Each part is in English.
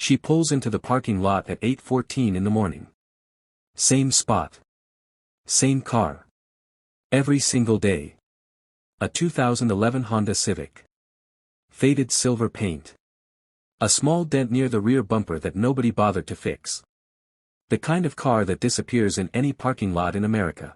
She pulls into the parking lot at 8:14 in the morning. Same spot. Same car. Every single day. A 2011 Honda Civic. Faded silver paint. A small dent near the rear bumper that nobody bothered to fix. The kind of car that disappears in any parking lot in America.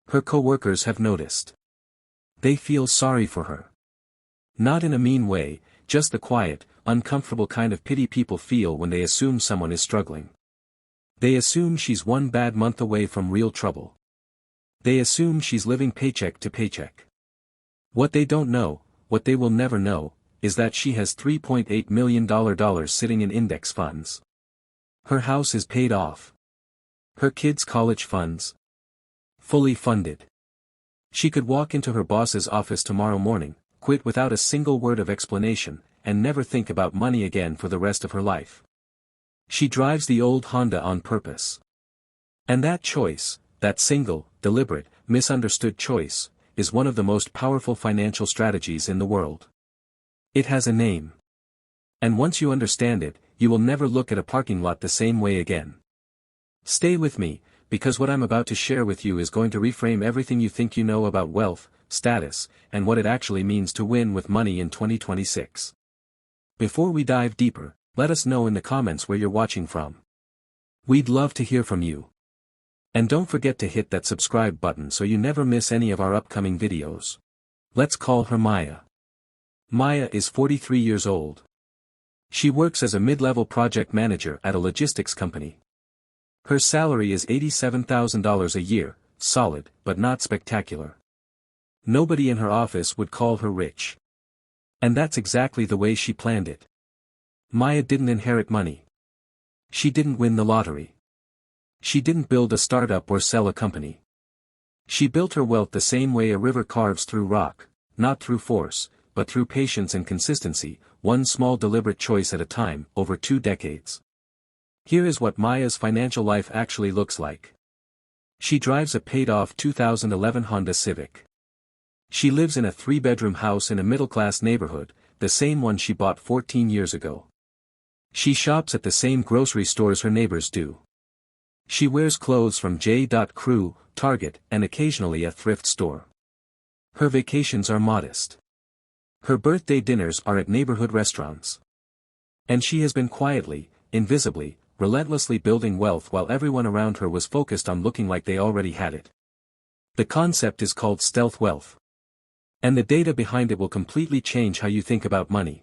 Her co-workers have noticed. They feel sorry for her. Not in a mean way, just the quiet, uncomfortable kind of pity people feel when they assume someone is struggling. They assume she's one bad month away from real trouble. They assume she's living paycheck to paycheck. What they don't know, what they will never know, is that she has $3.8 million sitting in index funds. Her house is paid off. Her kids' college funds. Fully funded. She could walk into her boss's office tomorrow morning, quit without a single word of explanation, and never think about money again for the rest of her life. She drives the old Honda on purpose. And that choice, that single, deliberate, misunderstood choice, is one of the most powerful financial strategies in the world. It has a name. And once you understand it, you will never look at a parking lot the same way again. Stay with me, because what I'm about to share with you is going to reframe everything you think you know about wealth, status, and what it actually means to win with money in 2026. Before we dive deeper, let us know in the comments where you're watching from. We'd love to hear from you. And don't forget to hit that subscribe button so you never miss any of our upcoming videos. Let's call her Maya. Maya is 43 years old. She works as a mid-level project manager at a logistics company. Her salary is $87,000 a year, solid, but not spectacular. Nobody in her office would call her rich. And that's exactly the way she planned it. Maya didn't inherit money. She didn't win the lottery. She didn't build a startup or sell a company. She built her wealth the same way a river carves through rock, not through force, but through patience and consistency, one small deliberate choice at a time, over 2 decades. Here is what Maya's financial life actually looks like. She drives a paid-off 2011 Honda Civic. She lives in a 3-bedroom house in a middle-class neighborhood, the same one she bought 14 years ago. She shops at the same grocery stores her neighbors do. She wears clothes from J.Crew, Target, and occasionally a thrift store. Her vacations are modest. Her birthday dinners are at neighborhood restaurants. And she has been quietly, invisibly, relentlessly building wealth while everyone around her was focused on looking like they already had it. The concept is called stealth wealth. And the data behind it will completely change how you think about money.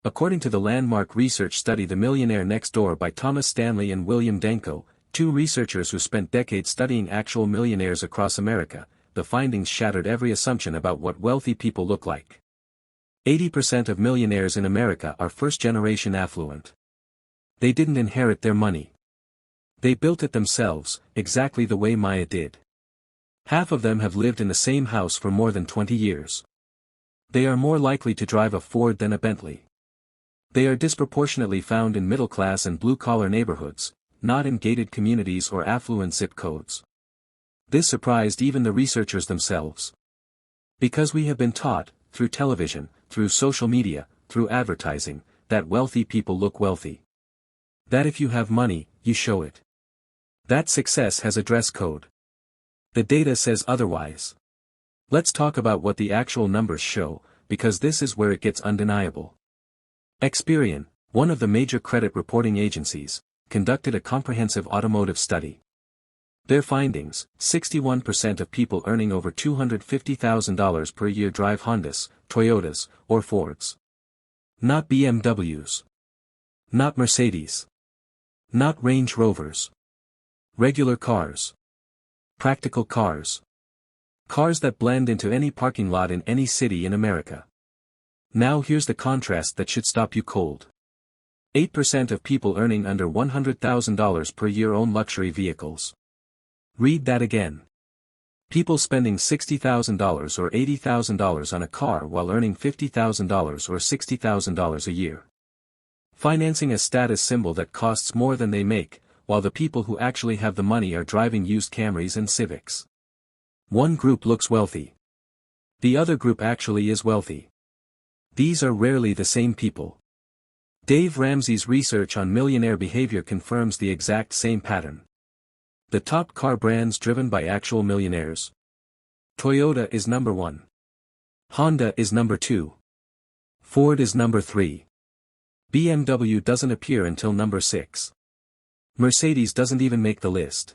According to the landmark research study The Millionaire Next Door by Thomas Stanley and William Denko, 2 researchers who spent decades studying actual millionaires across America, the findings shattered every assumption about what wealthy people look like. 80% of millionaires in America are first-generation affluent. They didn't inherit their money. They built it themselves, exactly the way Maya did. Half of them have lived in the same house for more than 20 years. They are more likely to drive a Ford than a Bentley. They are disproportionately found in middle-class and blue-collar neighborhoods, not in gated communities or affluent zip codes. This surprised even the researchers themselves. Because we have been taught, through television, through social media, through advertising, that wealthy people look wealthy. That if you have money, you show it. That success has a dress code. The data says otherwise. Let's talk about what the actual numbers show, because this is where it gets undeniable. Experian, one of the major credit reporting agencies, conducted a comprehensive automotive study. Their findings: 61% of people earning over $250,000 per year drive Hondas, Toyotas, or Fords. Not BMWs. Not Mercedes. Not Range Rovers. Regular cars. Practical cars. Cars that blend into any parking lot in any city in America. Now here's the contrast that should stop you cold. 8% of people earning under $100,000 per year own luxury vehicles. Read that again. People spending $60,000 or $80,000 on a car while earning $50,000 or $60,000 a year. Financing a status symbol that costs more than they make, while the people who actually have the money are driving used Camrys and Civics. One group looks wealthy. The other group actually is wealthy. These are rarely the same people. Dave Ramsey's research on millionaire behavior confirms the exact same pattern. The top car brands driven by actual millionaires. Toyota is number 1. Honda is number 2. Ford is number 3. BMW doesn't appear until number 6. Mercedes doesn't even make the list.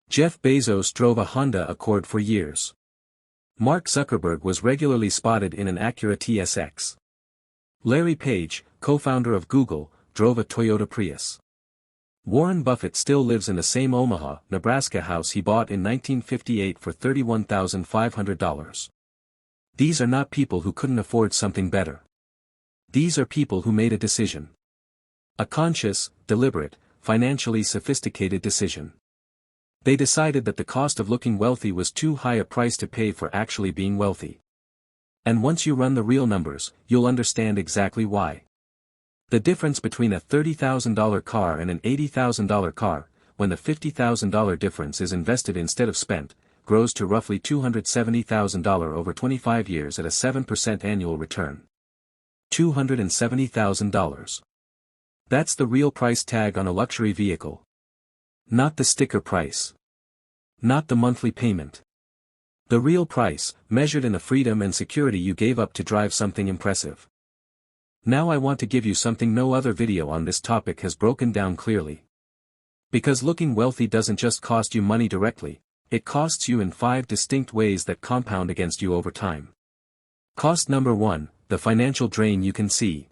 Jeff Bezos drove a Honda Accord for years. Mark Zuckerberg was regularly spotted in an Acura TSX. Larry Page, co-founder of Google, drove a Toyota Prius. Warren Buffett still lives in the same Omaha, Nebraska house he bought in 1958 for $31,500. These are not people who couldn't afford something better. These are people who made a decision. A conscious, deliberate, financially sophisticated decision. They decided that the cost of looking wealthy was too high a price to pay for actually being wealthy. And once you run the real numbers, you'll understand exactly why. The difference between a $30,000 car and an $80,000 car, when the $50,000 difference is invested instead of spent, grows to roughly $270,000 over 25 years at a 7% annual return. $270,000. That's the real price tag on a luxury vehicle. Not the sticker price. Not the monthly payment. The real price, measured in the freedom and security you gave up to drive something impressive. Now I want to give you something no other video on this topic has broken down clearly. Because looking wealthy doesn't just cost you money directly, it costs you in 5 distinct ways that compound against you over time. Cost number 1, the financial drain you can see.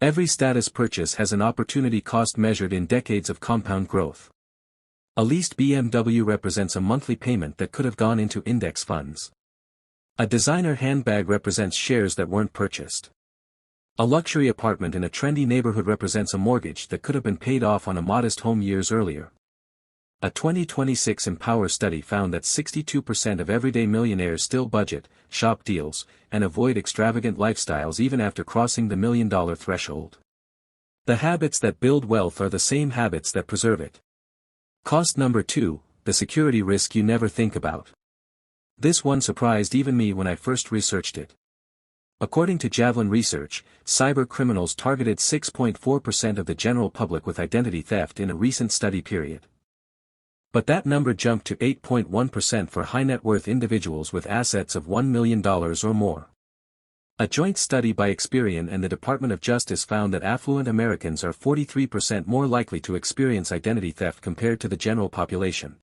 Every status purchase has an opportunity cost measured in decades of compound growth. A leased BMW represents a monthly payment that could have gone into index funds. A designer handbag represents shares that weren't purchased. A luxury apartment in a trendy neighborhood represents a mortgage that could have been paid off on a modest home years earlier. A 2026 Empower study found that 62% of everyday millionaires still budget, shop deals, and avoid extravagant lifestyles even after crossing the $1 million threshold. The habits that build wealth are the same habits that preserve it. Cost number 2, the security risk you never think about. This one surprised even me when I first researched it. According to Javelin Research, cyber criminals targeted 6.4% of the general public with identity theft in a recent study period. But that number jumped to 8.1% for high-net-worth individuals with assets of $1 million or more. A joint study by Experian and the Department of Justice found that affluent Americans are 43% more likely to experience identity theft compared to the general population.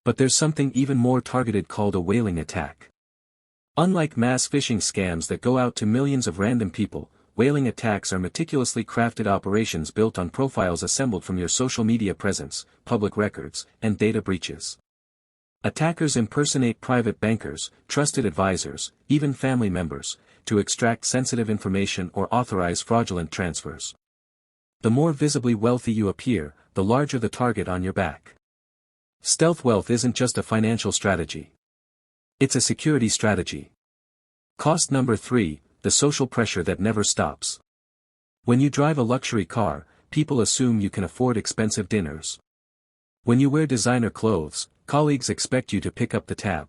But there's something even more targeted called a whaling attack. Unlike mass phishing scams that go out to millions of random people, whaling attacks are meticulously crafted operations built on profiles assembled from your social media presence, public records, and data breaches. Attackers impersonate private bankers, trusted advisors, even family members, to extract sensitive information or authorize fraudulent transfers. The more visibly wealthy you appear, the larger the target on your back. Stealth wealth isn't just a financial strategy. It's a security strategy. Cost number 3, the social pressure that never stops. When you drive a luxury car, people assume you can afford expensive dinners. When you wear designer clothes, colleagues expect you to pick up the tab.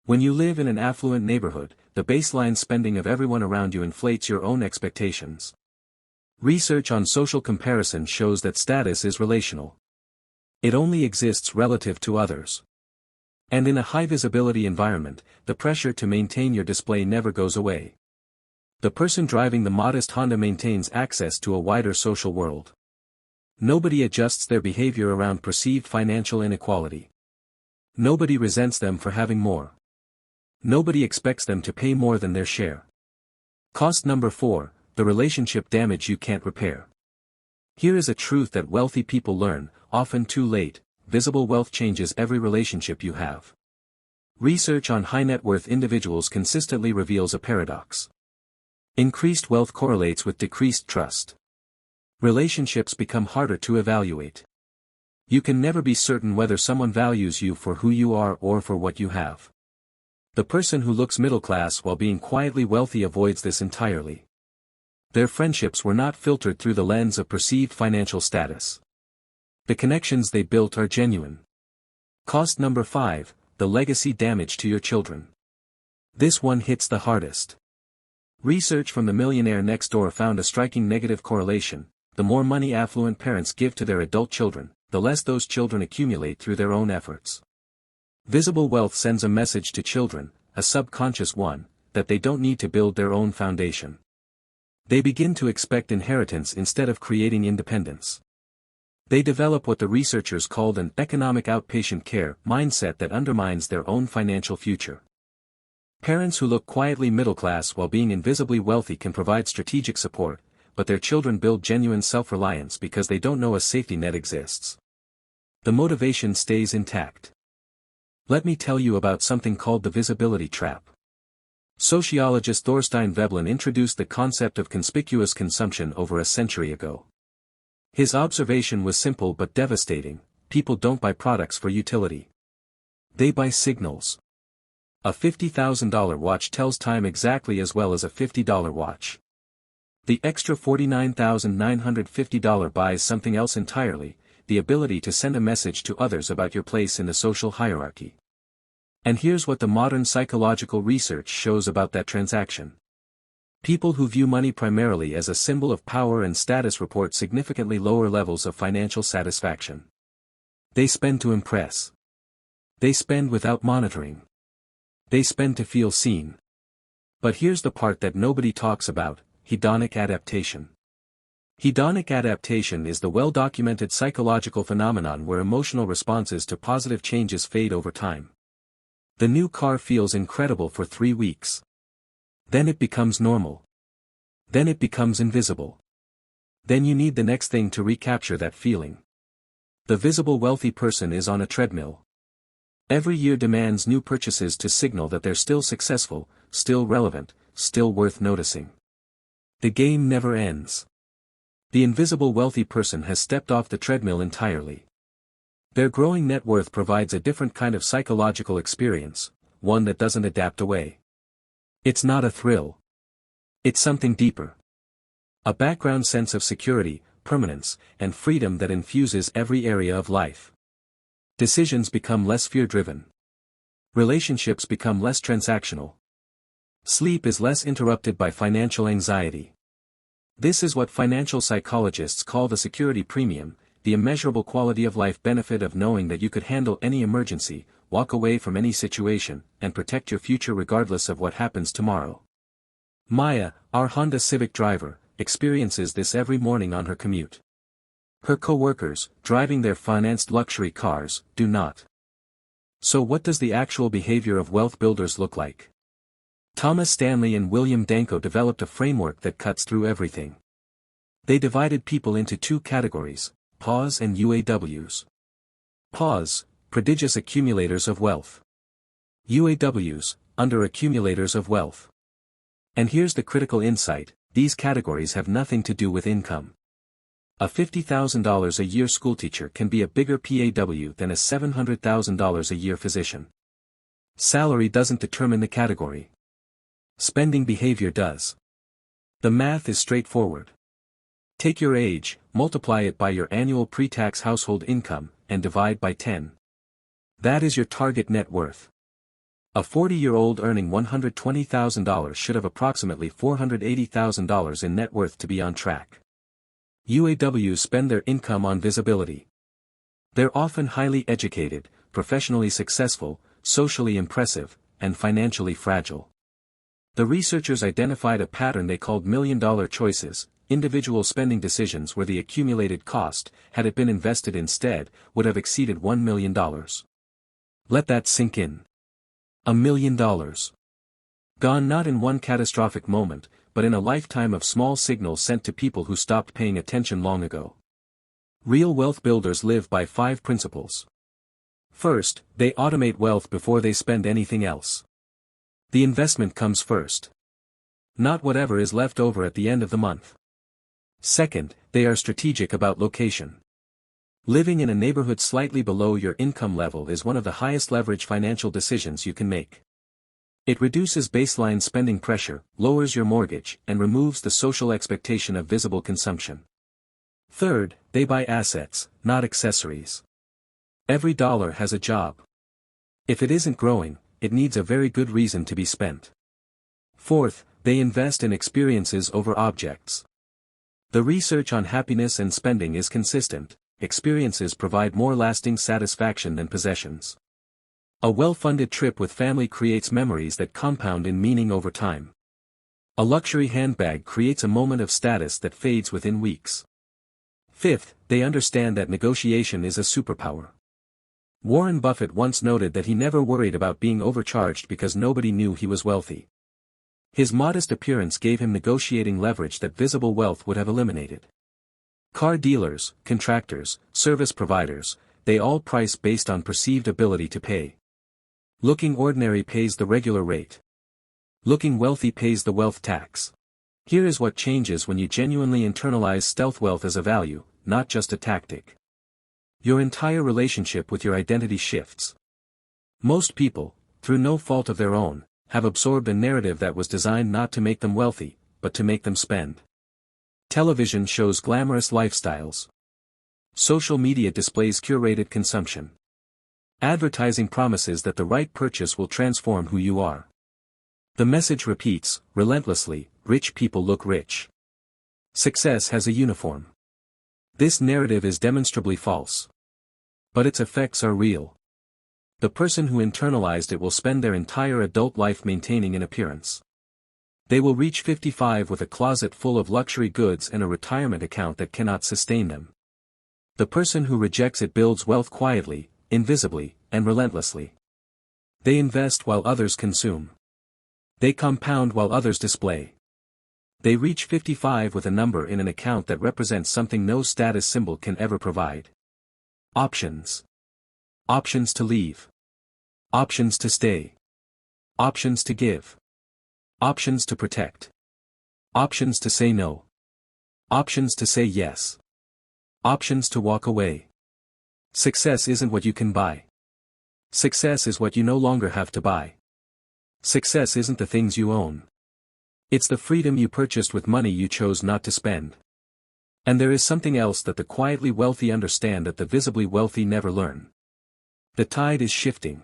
When you live in an affluent neighborhood, the baseline spending of everyone around you inflates your own expectations. Research on social comparison shows that status is relational. It only exists relative to others. And in a high-visibility environment, the pressure to maintain your display never goes away. The person driving the modest Honda maintains access to a wider social world. Nobody adjusts their behavior around perceived financial inequality. Nobody resents them for having more. Nobody expects them to pay more than their share. Cost number 4, the relationship damage you can't repair. Here is a truth that wealthy people learn, often too late: visible wealth changes every relationship you have. Research on high-net-worth individuals consistently reveals a paradox. Increased wealth correlates with decreased trust. Relationships become harder to evaluate. You can never be certain whether someone values you for who you are or for what you have. The person who looks middle-class while being quietly wealthy avoids this entirely. Their friendships were not filtered through the lens of perceived financial status. The connections they built are genuine. Cost number 5, the legacy damage to your children. This one hits the hardest. Research from the Millionaire Next Door found a striking negative correlation: the more money affluent parents give to their adult children, the less those children accumulate through their own efforts. Visible wealth sends a message to children, a subconscious one, that they don't need to build their own foundation. They begin to expect inheritance instead of creating independence. They develop what the researchers called an economic outpatient care mindset that undermines their own financial future. Parents who look quietly middle class while being invisibly wealthy can provide strategic support, but their children build genuine self-reliance because they don't know a safety net exists. The motivation stays intact. Let me tell you about something called the visibility trap. Sociologist Thorstein Veblen introduced the concept of conspicuous consumption over a century ago. His observation was simple but devastating: people don't buy products for utility. They buy signals. A $50,000 watch tells time exactly as well as a $50 watch. The extra $49,950 buys something else entirely: the ability to send a message to others about your place in the social hierarchy. And here's what the modern psychological research shows about that transaction. People who view money primarily as a symbol of power and status report significantly lower levels of financial satisfaction. They spend to impress. They spend without monitoring. They spend to feel seen. But here's the part that nobody talks about: hedonic adaptation. Hedonic adaptation is the well-documented psychological phenomenon where emotional responses to positive changes fade over time. The new car feels incredible for 3 weeks. Then it becomes normal. Then it becomes invisible. Then you need the next thing to recapture that feeling. The visible wealthy person is on a treadmill. Every year demands new purchases to signal that they're still successful, still relevant, still worth noticing. The game never ends. The invisible wealthy person has stepped off the treadmill entirely. Their growing net worth provides a different kind of psychological experience, one that doesn't adapt away. It's not a thrill. It's something deeper. A background sense of security, permanence, and freedom that infuses every area of life. Decisions become less fear-driven. Relationships become less transactional. Sleep is less interrupted by financial anxiety. This is what financial psychologists call the security premium, the immeasurable quality of life benefit of knowing that you could handle any emergency, walk away from any situation, and protect your future regardless of what happens tomorrow. Maya, our Honda Civic driver, experiences this every morning on her commute. Her co-workers, driving their financed luxury cars, do not. So what does the actual behavior of wealth builders look like? Thomas Stanley and William Danko developed a framework that cuts through everything. They divided people into 2 categories: PAWs and UAWs. PAWs, prodigious accumulators of wealth. UAWs, under-accumulators of wealth. And here's the critical insight: these categories have nothing to do with income. A $50,000 a year schoolteacher can be a bigger PAW than a $700,000 a year physician. Salary doesn't determine the category. Spending behavior does. The math is straightforward. Take your age, multiply it by your annual pre-tax household income, and divide by 10. That is your target net worth. A 40-year-old earning $120,000 should have approximately $480,000 in net worth to be on track. UAWs spend their income on visibility. They're often highly educated, professionally successful, socially impressive, and financially fragile. The researchers identified a pattern they called million-dollar choices, individual spending decisions where the accumulated cost, had it been invested instead, would have exceeded $1 million. Let that sink in. $1 million. Gone not in one catastrophic moment, but in a lifetime of small signals sent to people who stopped paying attention long ago. Real wealth builders live by 5 principles. First, they automate wealth before they spend anything else. The investment comes first. Not whatever is left over at the end of the month. Second, they are strategic about location. Living in a neighborhood slightly below your income level is one of the highest leverage financial decisions you can make. It reduces baseline spending pressure, lowers your mortgage, and removes the social expectation of visible consumption. Third, they buy assets, not accessories. Every dollar has a job. If it isn't growing, it needs a very good reason to be spent. Fourth, They invest in experiences over objects. The research on happiness and spending is consistent. Experiences provide more lasting satisfaction than possessions. A well-funded trip with family creates memories that compound in meaning over time. A luxury handbag creates a moment of status that fades within weeks. Fifth, they understand that negotiation is a superpower. Warren Buffett once noted that he never worried about being overcharged because nobody knew he was wealthy. His modest appearance gave him negotiating leverage that visible wealth would have eliminated. Car dealers, contractors, service providers, they all price based on perceived ability to pay. Looking ordinary pays the regular rate. Looking wealthy pays the wealth tax. Here is what changes when you genuinely internalize stealth wealth as a value, not just a tactic. Your entire relationship with your identity shifts. Most people, through no fault of their own, have absorbed a narrative that was designed not to make them wealthy, but to make them spend. Television shows glamorous lifestyles. Social media displays curated consumption. Advertising promises that the right purchase will transform who you are. The message repeats, relentlessly, rich people look rich. Success has a uniform. This narrative is demonstrably false. But its effects are real. The person who internalized it will spend their entire adult life maintaining an appearance. They will reach 55 with a closet full of luxury goods and a retirement account that cannot sustain them. The person who rejects it builds wealth quietly, invisibly, and relentlessly. They invest while others consume. They compound while others display. They reach 55 with a number in an account that represents something no status symbol can ever provide. Options. Options to leave. Options to stay. Options to give. Options to protect. Options to say no. Options to say yes. Options to walk away. Success isn't what you can buy. Success is what you no longer have to buy. Success isn't the things you own. It's the freedom you purchased with money you chose not to spend. And there is something else that the quietly wealthy understand that the visibly wealthy never learn. The tide is shifting.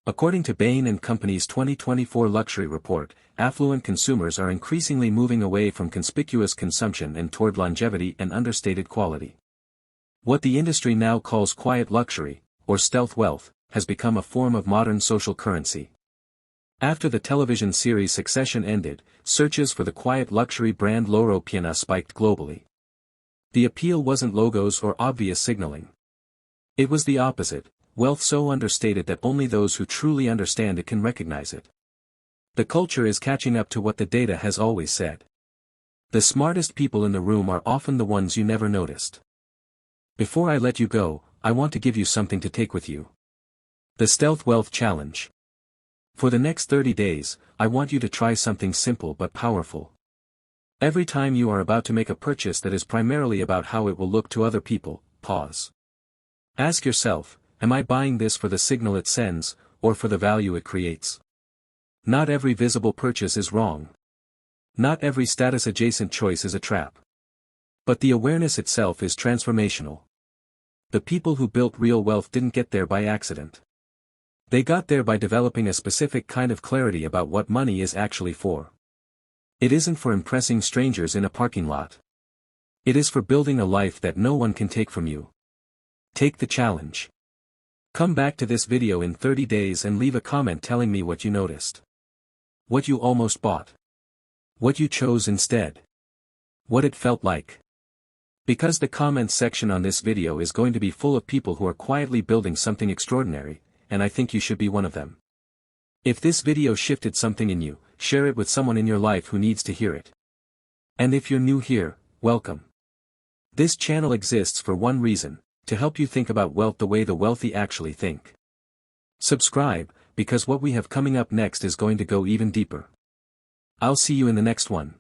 According to Bain & Company's 2024 luxury report, affluent consumers are increasingly moving away from conspicuous consumption and toward longevity and understated quality. What the industry now calls quiet luxury, or stealth wealth, has become a form of modern social currency. After the television series Succession ended, searches for the quiet luxury brand Loro Piana spiked globally. The appeal wasn't logos or obvious signaling. It was the opposite, wealth so understated that only those who truly understand it can recognize it. The culture is catching up to what the data has always said. The smartest people in the room are often the ones you never noticed. Before I let you go, I want to give you something to take with you. The Stealth Wealth Challenge. For the next 30 days, I want you to try something simple but powerful. Every time you are about to make a purchase that is primarily about how it will look to other people, pause. Ask yourself, am I buying this for the signal it sends, or for the value it creates? Not every visible purchase is wrong. Not every status-adjacent choice is a trap. But the awareness itself is transformational. The people who built real wealth didn't get there by accident. They got there by developing a specific kind of clarity about what money is actually for. It isn't for impressing strangers in a parking lot. It is for building a life that no one can take from you. Take the challenge. Come back to this video in 30 days and leave a comment telling me what you noticed. What you almost bought. What you chose instead. What it felt like. Because the comments section on this video is going to be full of people who are quietly building something extraordinary, and I think you should be one of them. If this video shifted something in you, share it with someone in your life who needs to hear it. And if you're new here, welcome. This channel exists for one reason, to help you think about wealth the way the wealthy actually think. Subscribe, because what we have coming up next is going to go even deeper. I'll see you in the next one.